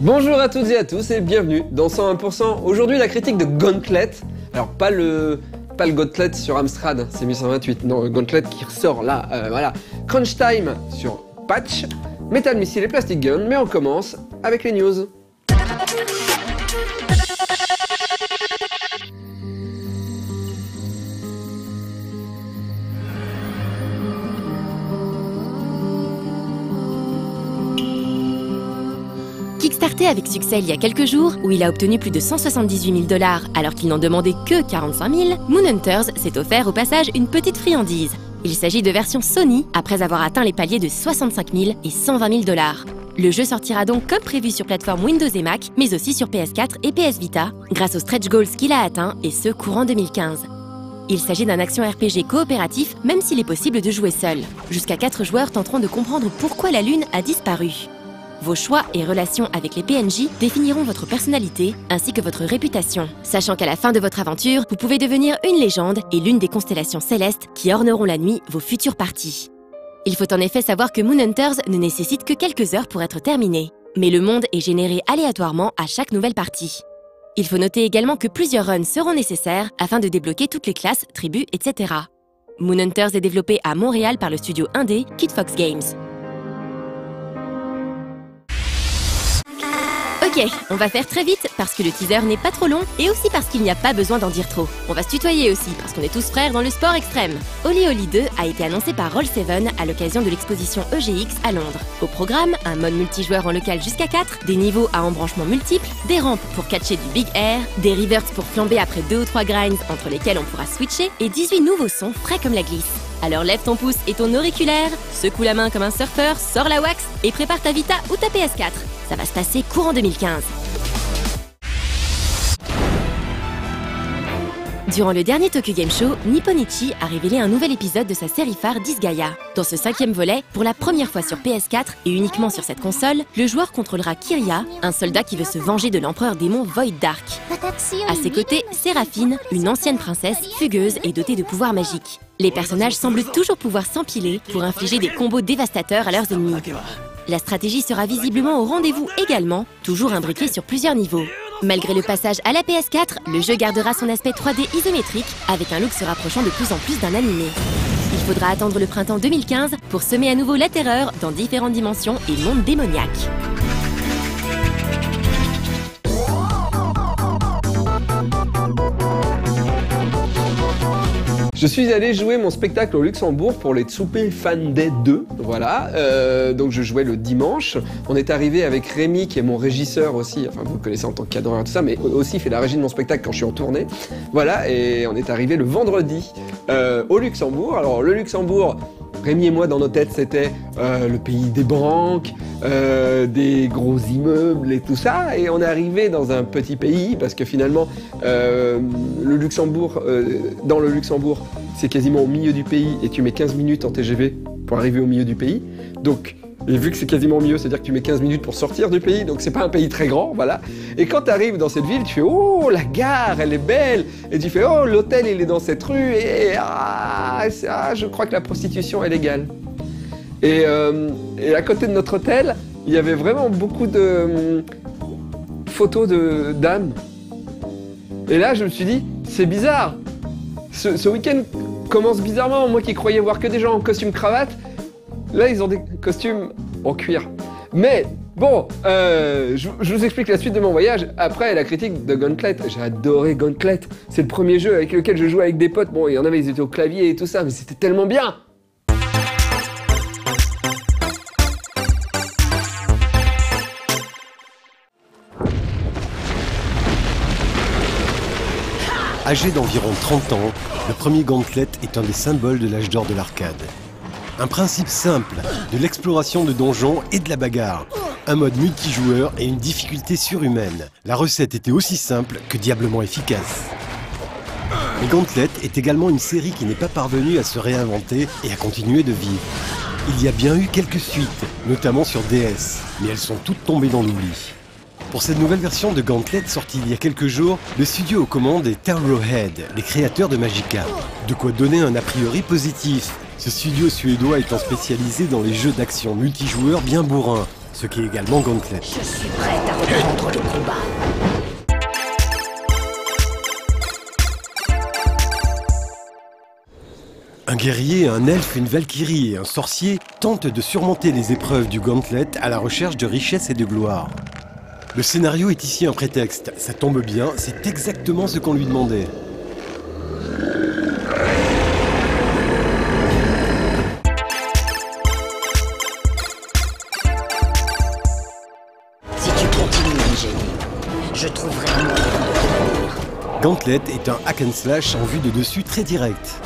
Bonjour à toutes et à tous et bienvenue dans 101%. Aujourd'hui la critique de Gauntlet. Alors pas le Gauntlet sur Amstrad, c'est 1128, non, Gauntlet qui ressort là, voilà. Crunch Time sur Patch, Metal Missile et Plastic Gun, mais on commence avec les news. Kickstarté avec succès il y a quelques jours, où il a obtenu plus de 178 000 $ alors qu'il n'en demandait que 45 000, Moon Hunters s'est offert au passage une petite friandise. Il s'agit de version Sony, après avoir atteint les paliers de 65 000 et 120 000 $. Le jeu sortira donc comme prévu sur plateforme Windows et Mac, mais aussi sur PS4 et PS Vita, grâce aux stretch goals qu'il a atteints, et ce courant 2015. Il s'agit d'un action RPG coopératif, même s'il est possible de jouer seul. Jusqu'à 4 joueurs tenteront de comprendre pourquoi la Lune a disparu. Vos choix et relations avec les PNJ définiront votre personnalité ainsi que votre réputation. Sachant qu'à la fin de votre aventure, vous pouvez devenir une légende et l'une des constellations célestes qui orneront la nuit vos futures parties. Il faut en effet savoir que Moon Hunters ne nécessite que quelques heures pour être terminé. Mais le monde est généré aléatoirement à chaque nouvelle partie. Il faut noter également que plusieurs runs seront nécessaires afin de débloquer toutes les classes, tribus, etc. Moon Hunters est développé à Montréal par le studio indé Kid Fox Games. Ok, on va faire très vite parce que le teaser n'est pas trop long et aussi parce qu'il n'y a pas besoin d'en dire trop. On va se tutoyer aussi parce qu'on est tous frères dans le sport extrême. Oli Oli 2 a été annoncé par Roll7 à l'occasion de l'exposition EGX à Londres. Au programme, un mode multijoueur en local jusqu'à 4, des niveaux à embranchements multiples, des rampes pour catcher du big air, des reverts pour flamber après 2 ou 3 grinds entre lesquels on pourra switcher et 18 nouveaux sons frais comme la glisse. Alors lève ton pouce et ton auriculaire, secoue la main comme un surfeur, sors la wax et prépare ta Vita ou ta PS4. Ça va se passer courant 2015. Durant le dernier Tokyo Game Show, Nipponichi a révélé un nouvel épisode de sa série phare Disgaea. Dans ce 5e volet, pour la première fois sur PS4 et uniquement sur cette console, le joueur contrôlera Kiria, un soldat qui veut se venger de l'empereur démon Void Dark. À ses côtés, Séraphine, une ancienne princesse fugueuse et dotée de pouvoirs magiques. Les personnages semblent toujours pouvoir s'empiler pour infliger des combos dévastateurs à leurs ennemis. La stratégie sera visiblement au rendez-vous également, toujours imbriquée sur plusieurs niveaux. Malgré le passage à la PS4, le jeu gardera son aspect 3D isométrique, avec un look se rapprochant de plus en plus d'un animé. Il faudra attendre le printemps 2015 pour semer à nouveau la terreur dans différentes dimensions et mondes démoniaques. Je suis allé jouer mon spectacle au Luxembourg pour les Tsoupé Fan Day 2, voilà, donc je jouais le dimanche. On est arrivé avec Rémi qui est mon régisseur aussi, enfin vous le connaissez en tant que cadreur et tout ça, mais aussi il fait la régie de mon spectacle quand je suis en tournée, voilà, et on est arrivé le vendredi au Luxembourg. Alors le Luxembourg, Rémi et moi dans nos têtes c'était le pays des banques, des gros immeubles et tout ça, et on est arrivé dans un petit pays parce que finalement le Luxembourg, dans le Luxembourg c'est quasiment au milieu du pays et tu mets 15 minutes en TGV pour arriver au milieu du pays, donc et vu que c'est quasiment au milieu, c'est-à-dire que tu mets 15 minutes pour sortir du pays, donc c'est pas un pays très grand, voilà. Et quand tu arrives dans cette ville, tu fais « Oh, la gare, elle est belle !» Et tu fais « Oh, l'hôtel, il est dans cette rue, et je crois que la prostitution est légale. » Et à côté de notre hôtel, il y avait vraiment beaucoup de photos de dames. Et là, je me suis dit « C'est bizarre !» Ce week-end commence bizarrement, moi qui croyais voir que des gens en costume cravate, là, ils ont des costumes en cuir. Mais bon, je vous explique la suite de mon voyage. Après, la critique de Gauntlet. J'ai adoré Gauntlet. C'est le premier jeu avec lequel je jouais avec des potes. Bon, il y en avait, ils étaient au clavier et tout ça, mais c'était tellement bien. Âgé d'environ 30 ans, le premier Gauntlet est un des symboles de l'âge d'or de l'arcade. Un principe simple, de l'exploration de donjons et de la bagarre. Un mode multijoueur et une difficulté surhumaine. La recette était aussi simple que diablement efficace. Mais Gauntlet est également une série qui n'est pas parvenue à se réinventer et à continuer de vivre. Il y a bien eu quelques suites, notamment sur DS, mais elles sont toutes tombées dans l'oubli. Pour cette nouvelle version de Gauntlet sortie il y a quelques jours, le studio aux commandes est Arrowhead, les créateurs de Magicka. De quoi donner un a priori positif. Ce studio suédois étant spécialisé dans les jeux d'action multijoueurs bien bourrins, ce qui est également Gauntlet. Je suis prête à reprendre le combat. Un guerrier, un elfe, une valkyrie et un sorcier tentent de surmonter les épreuves du Gauntlet à la recherche de richesse et de gloire. Le scénario est ici un prétexte, ça tombe bien, c'est exactement ce qu'on lui demandait. Si tu continues, Angélie, je trouverai un moyen de te punir. Gauntlet est un hack and slash en vue de dessus très direct.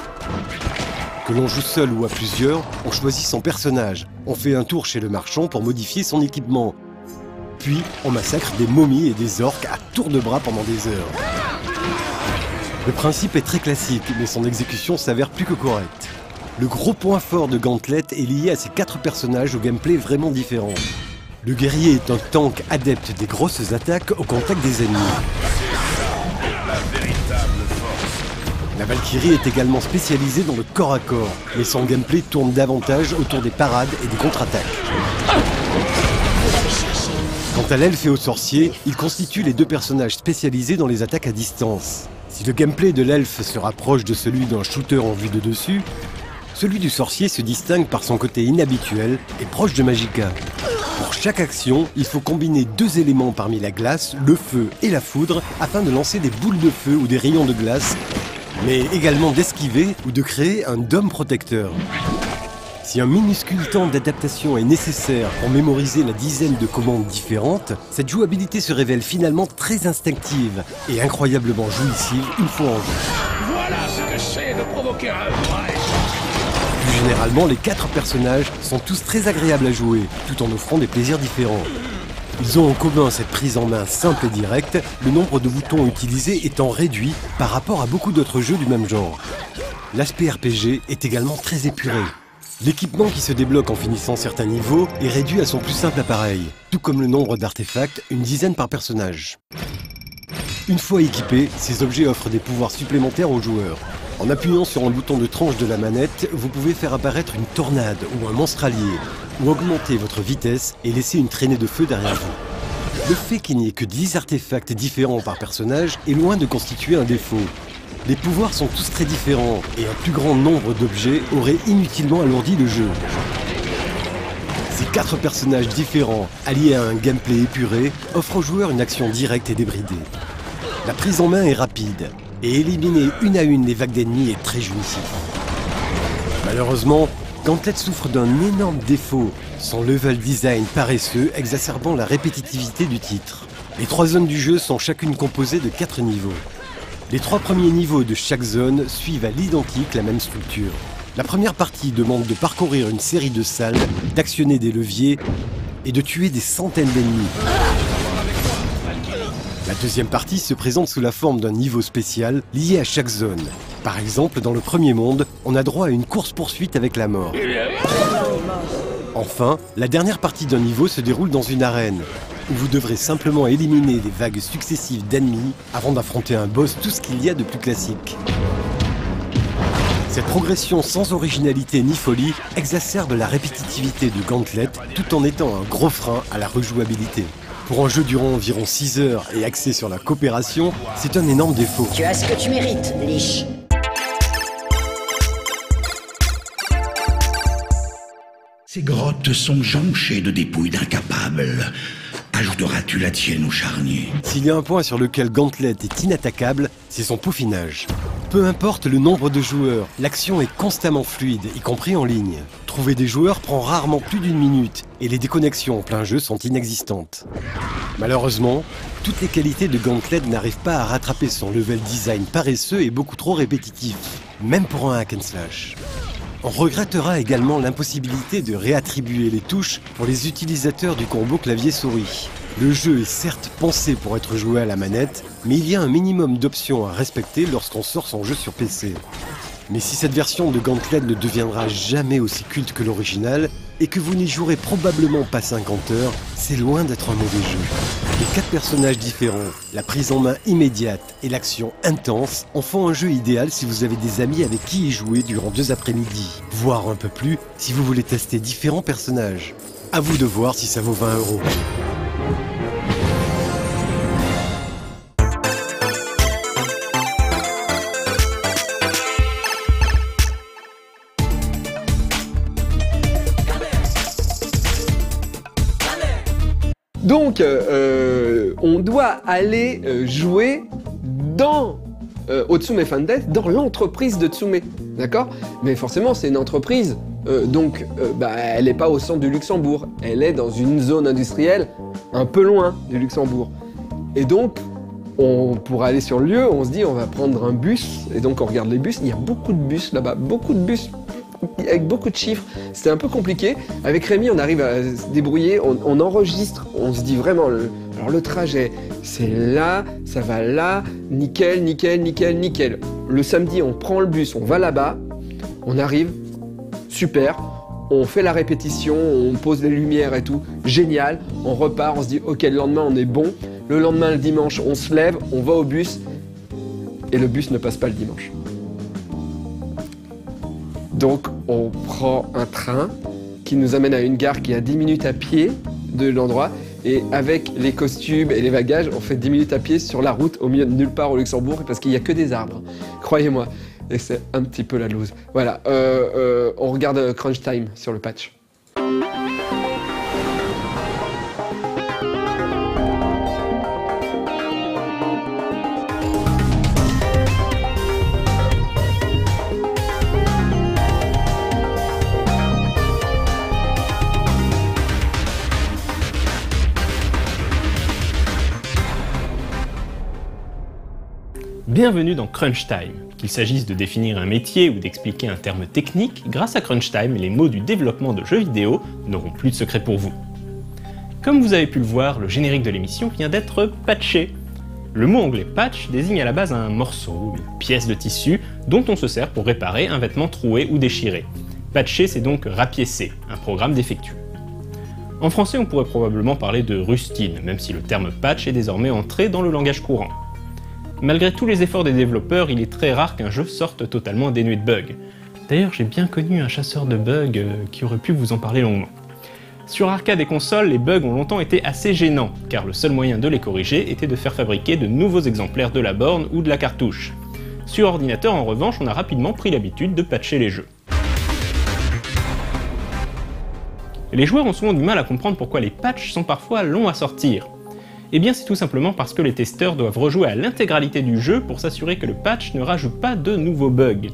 Que l'on joue seul ou à plusieurs, on choisit son personnage. On fait un tour chez le marchand pour modifier son équipement. Puis, on massacre des momies et des orques à tour de bras pendant des heures. Le principe est très classique, mais son exécution s'avère plus que correcte. Le gros point fort de Gauntlet est lié à ses 4 personnages au gameplay vraiment différent. Le guerrier est un tank adepte des grosses attaques au contact des ennemis. La Valkyrie est également spécialisée dans le corps à corps, mais son gameplay tourne davantage autour des parades et des contre-attaques. Quant à l'elfe et au sorcier, ils constituent les 2 personnages spécialisés dans les attaques à distance. Si le gameplay de l'elfe se rapproche de celui d'un shooter en vue de dessus, celui du sorcier se distingue par son côté inhabituel et proche de Magicka. Pour chaque action, il faut combiner 2 éléments parmi la glace, le feu et la foudre, afin de lancer des boules de feu ou des rayons de glace, mais également d'esquiver ou de créer un dôme protecteur. Si un minuscule temps d'adaptation est nécessaire pour mémoriser la dizaine de commandes différentes, cette jouabilité se révèle finalement très instinctive et incroyablement jouissive une fois en jeu. Voilà ce que c'est de provoquer un vrai. Plus généralement, les 4 personnages sont tous très agréables à jouer, tout en offrant des plaisirs différents. Ils ont en commun cette prise en main simple et directe, le nombre de boutons utilisés étant réduit par rapport à beaucoup d'autres jeux du même genre. L'aspect RPG est également très épuré. L'équipement qui se débloque en finissant certains niveaux est réduit à son plus simple appareil, tout comme le nombre d'artefacts, une dizaine par personnage. Une fois équipés, ces objets offrent des pouvoirs supplémentaires aux joueurs. En appuyant sur un bouton de tranche de la manette, vous pouvez faire apparaître une tornade ou un monstre allié, ou augmenter votre vitesse et laisser une traînée de feu derrière vous. Le fait qu'il n'y ait que 10 artefacts différents par personnage est loin de constituer un défaut. Les pouvoirs sont tous très différents, et un plus grand nombre d'objets aurait inutilement alourdi le jeu. Ces 4 personnages différents, alliés à un gameplay épuré, offrent aux joueurs une action directe et débridée. La prise en main est rapide, et éliminer une à une les vagues d'ennemis est très jouissif. Malheureusement, Gauntlet souffre d'un énorme défaut, son level design paresseux exacerbant la répétitivité du titre. Les 3 zones du jeu sont chacune composées de 4 niveaux. Les 3 premiers niveaux de chaque zone suivent à l'identique la même structure. La première partie demande de parcourir une série de salles, d'actionner des leviers et de tuer des centaines d'ennemis. La deuxième partie se présente sous la forme d'un niveau spécial lié à chaque zone. Par exemple, dans le premier monde, on a droit à une course-poursuite avec la mort. Enfin, la dernière partie d'un niveau se déroule dans une arène, où vous devrez simplement éliminer des vagues successives d'ennemis avant d'affronter un boss, tout ce qu'il y a de plus classique. Cette progression sans originalité ni folie exacerbe la répétitivité de Gauntlet tout en étant un gros frein à la rejouabilité. Pour un jeu durant environ 6 heures et axé sur la coopération, c'est un énorme défaut. Tu as ce que tu mérites, Lich. Ces grottes sont jonchées de dépouilles d'incapables. Ajouteras-tu la tienne au charnier? S'il y a un point sur lequel Gauntlet est inattaquable, c'est son peaufinage. Peu importe le nombre de joueurs, l'action est constamment fluide, y compris en ligne. Trouver des joueurs prend rarement plus d'1 minute, et les déconnexions en plein jeu sont inexistantes. Malheureusement, toutes les qualités de Gauntlet n'arrivent pas à rattraper son level design paresseux et beaucoup trop répétitif, même pour un hack and slash. On regrettera également l'impossibilité de réattribuer les touches pour les utilisateurs du combo clavier-souris. Le jeu est certes pensé pour être joué à la manette, mais il y a un minimum d'options à respecter lorsqu'on sort son jeu sur PC. Mais si cette version de Gauntlet ne deviendra jamais aussi culte que l'original, et que vous n'y jouerez probablement pas 50 heures, c'est loin d'être un mauvais jeu. Les 4 personnages différents, la prise en main immédiate et l'action intense en font un jeu idéal si vous avez des amis avec qui y jouer durant 2 après-midi, voire un peu plus si vous voulez tester différents personnages. À vous de voir si ça vaut 20 €. Donc, on doit aller jouer dans Otsume Fandette, dans l'entreprise de Tsume, d'accord? Mais forcément, c'est une entreprise, donc elle n'est pas au centre du Luxembourg, elle est dans une zone industrielle un peu loin du Luxembourg. Et donc, pour aller sur le lieu, on se dit on va prendre un bus, et donc on regarde les bus, il y a beaucoup de bus là-bas, beaucoup de bus, avec beaucoup de chiffres, c'était un peu compliqué. Avec Rémi, on arrive à se débrouiller, on enregistre, on se dit vraiment, alors le trajet, c'est là, ça va là, nickel, nickel, nickel, nickel. Le samedi, on prend le bus, on va là-bas, on arrive, super, on fait la répétition, on pose les lumières et tout, génial, on repart, on se dit ok, le lendemain on est bon, le lendemain, le dimanche, on se lève, on va au bus, et le bus ne passe pas le dimanche. Donc on prend un train qui nous amène à une gare qui est à 10 minutes à pied de l'endroit, et avec les costumes et les bagages, on fait 10 minutes à pied sur la route au milieu de nulle part au Luxembourg parce qu'il n'y a que des arbres, croyez-moi, et c'est un petit peu la loose. Voilà, on regarde Crunch Time sur le patch. Bienvenue dans Crunch Time. Qu'il s'agisse de définir un métier ou d'expliquer un terme technique, grâce à Crunch Time, les mots du développement de jeux vidéo n'auront plus de secret pour vous. Comme vous avez pu le voir, le générique de l'émission vient d'être patché. Le mot anglais patch désigne à la base un morceau, une pièce de tissu, dont on se sert pour réparer un vêtement troué ou déchiré. Patcher, c'est donc rapiécer, un programme défectueux. En français, on pourrait probablement parler de rustine, même si le terme patch est désormais entré dans le langage courant. Malgré tous les efforts des développeurs, il est très rare qu'un jeu sorte totalement dénué de bugs. D'ailleurs, j'ai bien connu un chasseur de bugs qui aurait pu vous en parler longuement. Sur arcade et console, les bugs ont longtemps été assez gênants, car le seul moyen de les corriger était de faire fabriquer de nouveaux exemplaires de la borne ou de la cartouche. Sur ordinateur, en revanche, on a rapidement pris l'habitude de patcher les jeux. Les joueurs ont souvent du mal à comprendre pourquoi les patchs sont parfois longs à sortir. Eh bien c'est tout simplement parce que les testeurs doivent rejouer à l'intégralité du jeu pour s'assurer que le patch ne rajoute pas de nouveaux bugs.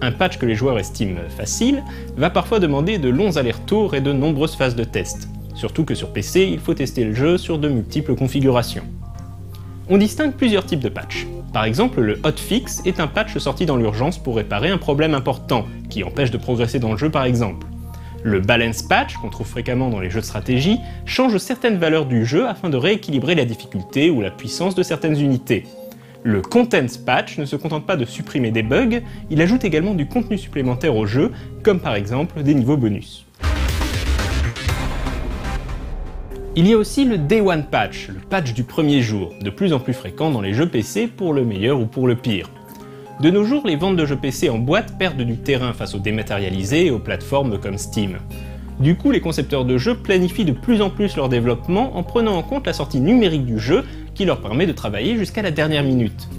Un patch que les joueurs estiment facile va parfois demander de longs allers-retours et de nombreuses phases de test. Surtout que sur PC, il faut tester le jeu sur de multiples configurations. On distingue plusieurs types de patchs. Par exemple, le hotfix est un patch sorti dans l'urgence pour réparer un problème important, qui empêche de progresser dans le jeu par exemple. Le balance patch, qu'on trouve fréquemment dans les jeux de stratégie, change certaines valeurs du jeu afin de rééquilibrer la difficulté ou la puissance de certaines unités. Le contents patch ne se contente pas de supprimer des bugs, il ajoute également du contenu supplémentaire au jeu, comme par exemple des niveaux bonus. Il y a aussi le Day One patch, le patch du premier jour, de plus en plus fréquent dans les jeux PC pour le meilleur ou pour le pire. De nos jours, les ventes de jeux PC en boîte perdent du terrain face aux dématérialisés et aux plateformes comme Steam. Du coup, les concepteurs de jeux planifient de plus en plus leur développement en prenant en compte la sortie numérique du jeu qui leur permet de travailler jusqu'à la dernière minute.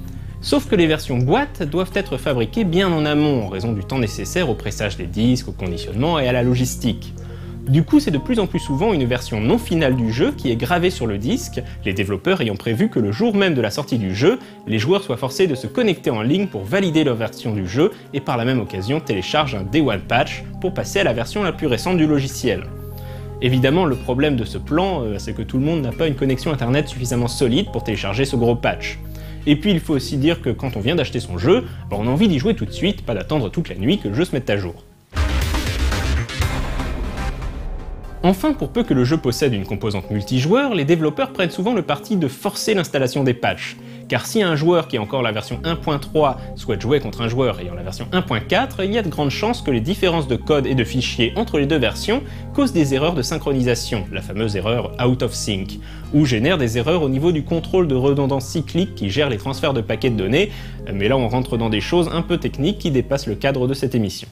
Sauf que les versions boîte doivent être fabriquées bien en amont en raison du temps nécessaire au pressage des disques, au conditionnement et à la logistique. Du coup, c'est de plus en plus souvent une version non finale du jeu qui est gravée sur le disque, les développeurs ayant prévu que le jour même de la sortie du jeu, les joueurs soient forcés de se connecter en ligne pour valider leur version du jeu et par la même occasion téléchargent un Day One patch pour passer à la version la plus récente du logiciel. Évidemment, le problème de ce plan, c'est que tout le monde n'a pas une connexion internet suffisamment solide pour télécharger ce gros patch. Et puis il faut aussi dire que quand on vient d'acheter son jeu, on a envie d'y jouer tout de suite, pas d'attendre toute la nuit que le jeu se mette à jour. Enfin, pour peu que le jeu possède une composante multijoueur, les développeurs prennent souvent le parti de forcer l'installation des patchs. Car si un joueur qui a encore la version 1.3 souhaite jouer contre un joueur ayant la version 1.4, il y a de grandes chances que les différences de code et de fichiers entre les deux versions causent des erreurs de synchronisation, la fameuse erreur out of sync, ou génèrent des erreurs au niveau du contrôle de redondance cyclique qui gère les transferts de paquets de données, mais là on rentre dans des choses un peu techniques qui dépassent le cadre de cette émission.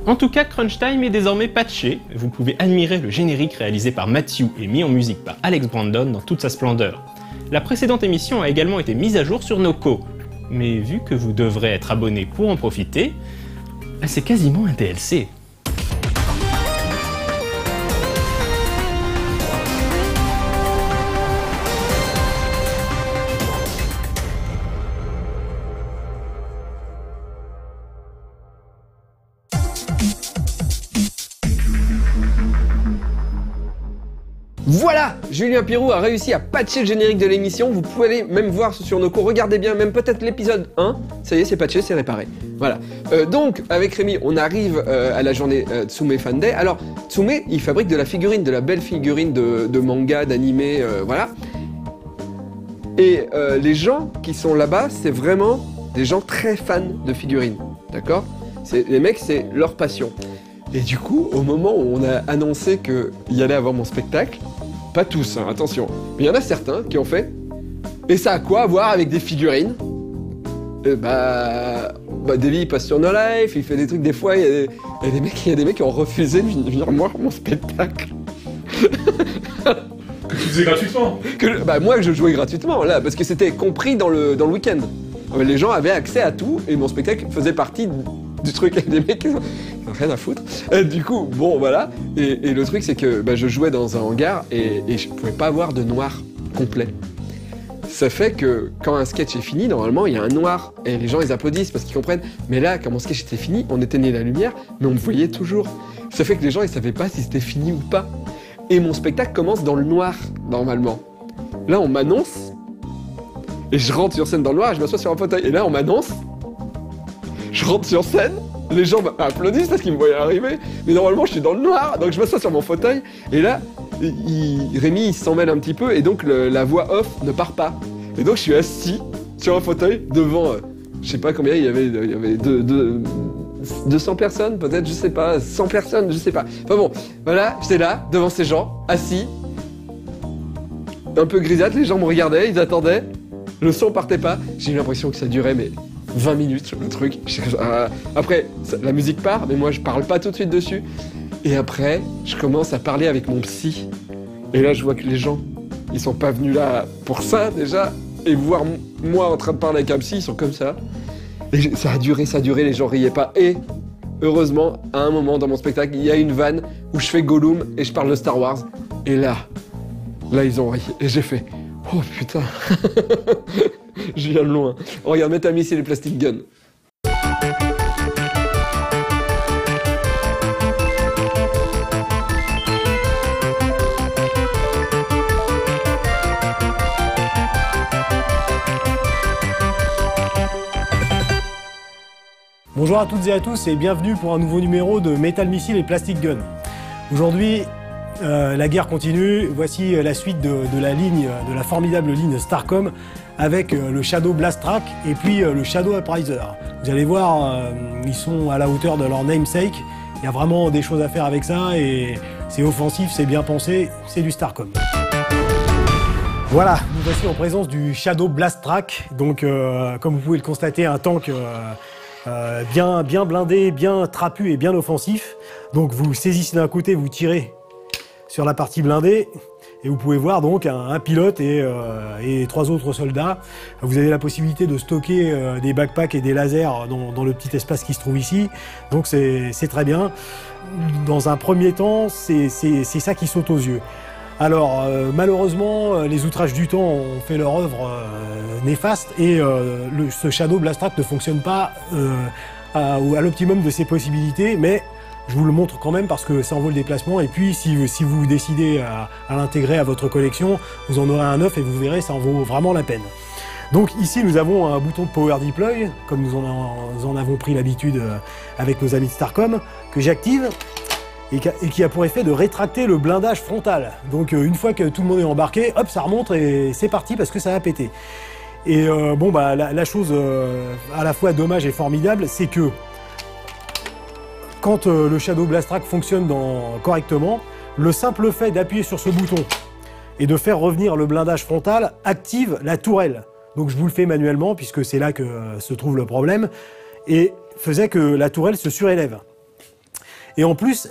En tout cas, Crunch Time est désormais patché, vous pouvez admirer le générique réalisé par Matthew et mis en musique par Alex Brandon dans toute sa splendeur. La précédente émission a également été mise à jour sur Noco, mais vu que vous devrez être abonné pour en profiter, c'est quasiment un DLC. Voilà, Julien Pirou a réussi à patcher le générique de l'émission. Vous pouvez aller même voir sur Noco. Regardez bien, même peut-être l'épisode 1. Ça y est, c'est patché, c'est réparé. Voilà. Donc, avec Rémi, on arrive à la journée Tsume Fan Day. Alors, Tsume, il fabrique de la figurine, de la belle figurine de manga, d'animé, voilà. Et les gens qui sont là-bas, c'est vraiment des gens très fans de figurines. D'accord ? Les mecs, c'est leur passion. Et du coup, au moment où on a annoncé qu'il allait avoir mon spectacle, pas tous, hein, attention, mais il y en a certains qui ont fait « Et ça a quoi à voir avec des figurines ?» Davy, il passe sur No Life, il fait des trucs, des fois, il y a des mecs qui ont refusé de venir voir mon spectacle. Que tu faisais gratuitement. Moi, je jouais gratuitement, là, parce que c'était compris dans le week-end. Les gens avaient accès à tout, et mon spectacle faisait partie du truc. Des mecs qui ont rien à foutre. Du coup, bon, voilà. Et le truc, c'est que je jouais dans un hangar, et je pouvais pas avoir de noir complet. Ça fait que quand un sketch est fini, normalement, il y a un noir. Et les gens, ils applaudissent parce qu'ils comprennent. Mais là, quand mon sketch était fini, on éteignait la lumière, mais on me voyait toujours. Ça fait que les gens, ils savaient pas si c'était fini ou pas. Et mon spectacle commence dans le noir, normalement. Là, on m'annonce, et je rentre sur scène dans le noir, et je m'assois sur un fauteuil. Et là, on m'annonce, je rentre sur scène, les gens applaudissent parce qu'ils me voyaient arriver, mais normalement, je suis dans le noir, donc je m'assois sur mon fauteuil, et là, Rémi, il s'en mêle un petit peu, et donc la voix off ne part pas. Et donc, je suis assis sur un fauteuil devant, je sais pas combien, il y avait 200 personnes, peut-être, je sais pas, 100 personnes, je sais pas. Enfin bon, voilà, j'étais là, devant ces gens, assis, un peu grisâtre, les gens me regardaient, ils attendaient, le son partait pas, j'ai eu l'impression que ça durait, mais 20 minutes, le truc. Après, la musique part, mais moi, je parle pas tout de suite dessus. Et après, je commence à parler avec mon psy. Et là, je vois que les gens, ils sont pas venus là pour ça, déjà. Et voir moi en train de parler avec un psy, ils sont comme ça. Et ça a duré, les gens riaient pas. Et heureusement, à un moment dans mon spectacle, il y a une vanne où je fais Gollum et je parle de Star Wars. Et là, ils ont ri. Et j'ai fait, oh putain, je viens de loin. Oh, regarde, mets ta missile et Plastic Gun. Bonjour à toutes et à tous et bienvenue pour un nouveau numéro de Metal Missile et Plastic Gun. Aujourd'hui, la guerre continue. Voici la suite de la formidable ligne Starcom avec le Shadow Blast Track et puis le Shadow Upriser. Vous allez voir, ils sont à la hauteur de leur namesake. Il y a vraiment des choses à faire avec ça et c'est offensif, c'est bien pensé, c'est du Starcom. Voilà, nous voici en présence du Shadow Blast Track. Donc, comme vous pouvez le constater, un tank bien blindé, bien trapu et bien offensif. Donc vous saisissez d'un côté, vous tirez sur la partie blindée et vous pouvez voir donc un pilote et 3 autres soldats. Vous avez la possibilité de stocker des backpacks et des lasers dans le petit espace qui se trouve ici. Donc c'est très bien. Dans un premier temps, c'est ça qui saute aux yeux. Alors malheureusement, les outrages du temps ont fait leur œuvre néfaste et ce Shadow Blast Track ne fonctionne pas à l'optimum de ses possibilités, mais je vous le montre quand même parce que ça en vaut le déplacement. Et puis si vous décidez à l'intégrer à votre collection, vous en aurez un neuf et vous verrez, ça en vaut vraiment la peine. Donc ici nous avons un bouton de Power Deploy, comme nous en avons pris l'habitude avec nos amis de Starcom, que j'active. Et qui a pour effet de rétracter le blindage frontal. Donc une fois que tout le monde est embarqué, hop, ça remonte et c'est parti parce que ça va péter. Et la chose à la fois dommage et formidable, c'est que quand le Shadow Blast Track fonctionne correctement, le simple fait d'appuyer sur ce bouton et de faire revenir le blindage frontal active la tourelle. Donc je vous le fais manuellement puisque c'est là que se trouve le problème et faisait que la tourelle se surélève. Et en plus,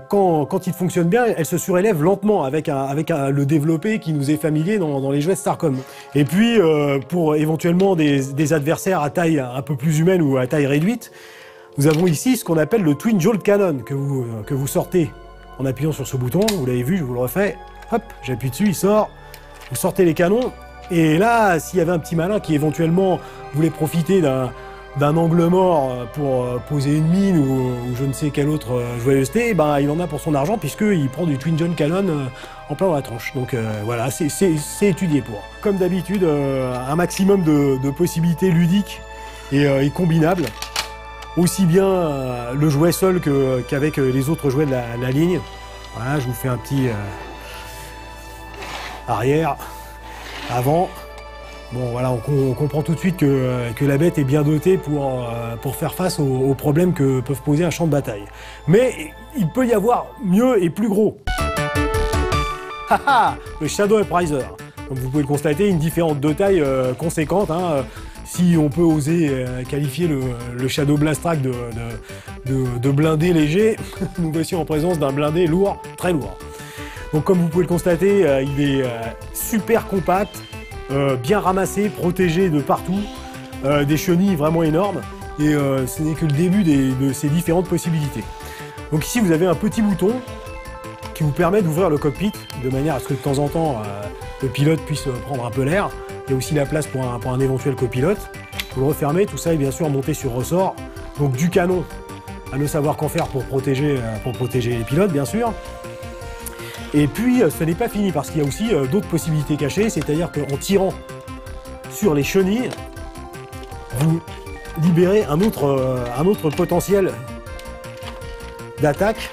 quand il fonctionne bien, elle se surélève lentement avec le développé qui nous est familier dans les jouets Starcom. Et puis, pour éventuellement des adversaires à taille un peu plus humaine ou à taille réduite, nous avons ici ce qu'on appelle le Twin Jolt Cannon que vous sortez en appuyant sur ce bouton. Vous l'avez vu, je vous le refais. Hop, j'appuie dessus, il sort. Vous sortez les canons. Et là, s'il y avait un petit malin qui éventuellement voulait profiter d'un angle mort pour poser une mine ou je ne sais quelle autre joyeuseté, ben, il en a pour son argent puisqu'il prend du Twin Jolt Cannon en plein dans la tronche. Donc voilà, c'est étudié pour. Comme d'habitude, un maximum de possibilités ludiques et combinables. Aussi bien le jouet seul qu'avec les autres jouets de la ligne. Voilà, je vous fais un petit arrière, avant. Bon voilà, on comprend tout de suite que la bête est bien dotée pour faire face aux problèmes que peuvent poser un champ de bataille. Mais il peut y avoir mieux et plus gros. Haha, le Shadow Upriser. Comme vous pouvez le constater, une différence de taille conséquente. Hein, si on peut oser qualifier le Shadow Blastrac de blindé léger, nous voici en présence d'un blindé lourd, très lourd. Donc comme vous pouvez le constater, il est super compact, bien ramassé, protégé de partout, des chenilles vraiment énormes, et ce n'est que le début de ces différentes possibilités. Donc ici vous avez un petit bouton qui vous permet d'ouvrir le cockpit, de manière à ce que de temps en temps le pilote puisse prendre un peu l'air. Il y a aussi la place pour un éventuel copilote. Vous le refermez, tout ça est bien sûr monté sur ressort. Donc du canon à ne savoir qu'en faire pour protéger les pilotes bien sûr. Et puis ce n'est pas fini parce qu'il y a aussi d'autres possibilités cachées, c'est-à-dire qu'en tirant sur les chenilles, vous libérez un autre potentiel d'attaque,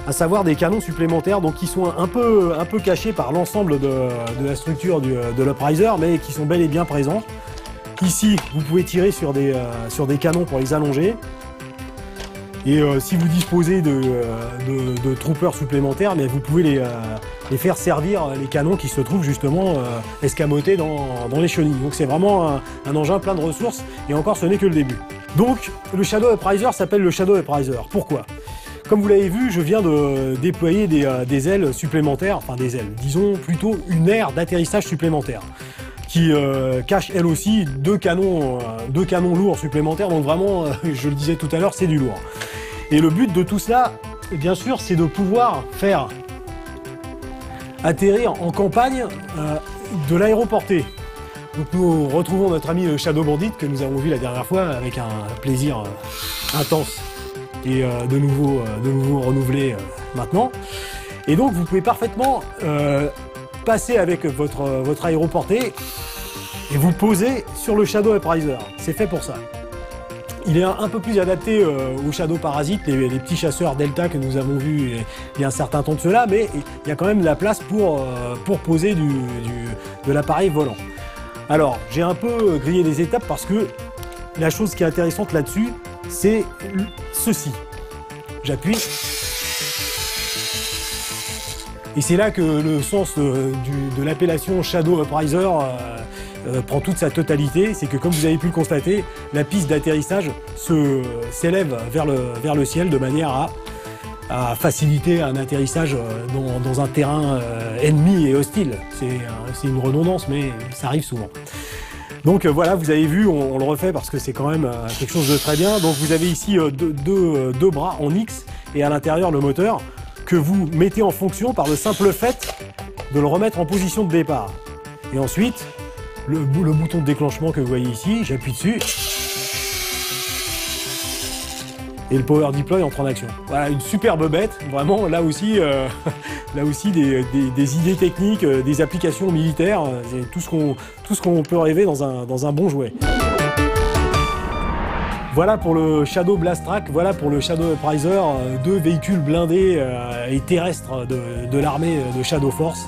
à savoir des canons supplémentaires, donc qui sont un peu cachés par l'ensemble de la structure de l'Upriser, mais qui sont bel et bien présents. Ici, vous pouvez tirer sur des canons pour les allonger. Et si vous disposez de troopers supplémentaires, mais vous pouvez les faire servir, les canons qui se trouvent justement escamotés dans les chenilles. Donc c'est vraiment un engin plein de ressources, et encore ce n'est que le début. Donc le Shadow Upriser s'appelle le Shadow Upriser. Pourquoi ? Comme vous l'avez vu, je viens de déployer des ailes supplémentaires, enfin des ailes, disons plutôt une aire d'atterrissage supplémentaire, qui cache elle aussi deux canons lourds supplémentaires, donc vraiment, je le disais tout à l'heure, c'est du lourd. Et le but de tout cela, bien sûr, c'est de pouvoir faire atterrir en campagne de l'aéroportée. Donc nous retrouvons notre ami le Shadow Bandit que nous avons vu la dernière fois avec un plaisir intense et de nouveau renouvelé maintenant. Et donc vous pouvez parfaitement passer avec votre aéroportée et vous poser sur le Shadow Upriser. C'est fait pour ça. Il est un peu plus adapté aux Shadow Parasites, les petits chasseurs Delta que nous avons vus il y a un certain temps de cela, mais il y a quand même la place pour poser de l'appareil volant. Alors, j'ai un peu grillé les étapes parce que la chose qui est intéressante là-dessus, c'est ceci. J'appuie. Et c'est là que le sens de l'appellation Shadow Upriser prend toute sa totalité. C'est que, comme vous avez pu le constater, la piste d'atterrissage s'élève vers le ciel de manière à faciliter un atterrissage dans un terrain ennemi et hostile. C'est une redondance, mais ça arrive souvent. Donc voilà, vous avez vu, on le refait parce que c'est quand même quelque chose de très bien. Donc vous avez ici deux bras en X et à l'intérieur le moteur que vous mettez en fonction par le simple fait de le remettre en position de départ. Et ensuite, le bouton de déclenchement que vous voyez ici, j'appuie dessus. Et le Power Deploy entre en action. Voilà, une superbe bête, vraiment, là aussi des idées techniques, des applications militaires, c'est tout ce qu'on peut rêver dans un bon jouet. Voilà pour le Shadow Blastrac, voilà pour le Shadow Upriser, deux véhicules blindés et terrestres de l'armée de Shadow Force.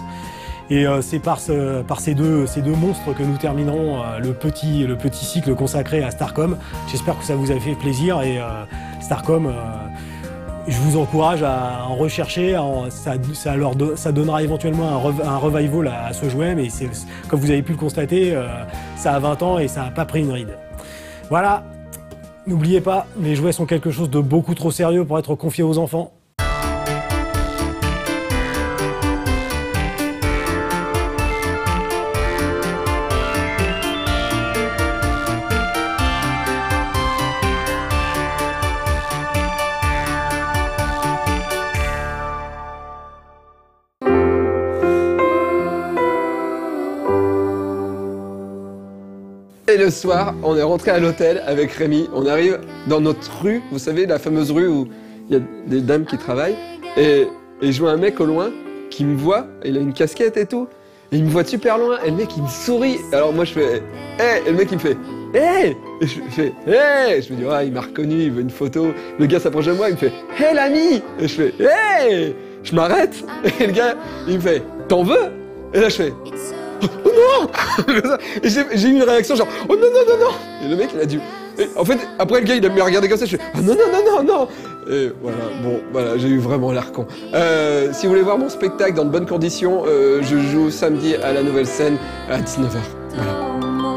Et c'est par ces deux monstres que nous terminerons le petit cycle consacré à Starcom. J'espère que ça vous a fait plaisir et Starcom, je vous encourage à en rechercher, ça donnera éventuellement un revival à ce jouet, mais comme vous avez pu le constater, ça a 20 ans et ça n'a pas pris une ride. Voilà, n'oubliez pas, les jouets sont quelque chose de beaucoup trop sérieux pour être confiés aux enfants. Et le soir, on est rentré à l'hôtel avec Rémi. On arrive dans notre rue, vous savez, la fameuse rue où il y a des dames qui travaillent. Et je vois un mec au loin qui me voit, il a une casquette et tout. Et il me voit de super loin, et le mec il me sourit. Alors moi je fais hey! Et le mec il me fait hey! Et je fais hey! Je me dis ah, il m'a reconnu, il veut une photo. Le gars s'approche de moi, il me fait hey l'ami! Et je fais hey! Je m'arrête, et le gars il me fait t'en veux? Et là je fais oh non! Et j'ai eu une réaction genre oh non non non non! Et le mec il a dû. Et en fait, après le gars il a me regarder comme ça, je fais ah non non non non non! Et voilà, bon, voilà, j'ai eu vraiment l'air con. Si vous voulez voir mon spectacle dans de bonnes conditions, je joue samedi à la Nouvelle Scène à 19h. Voilà.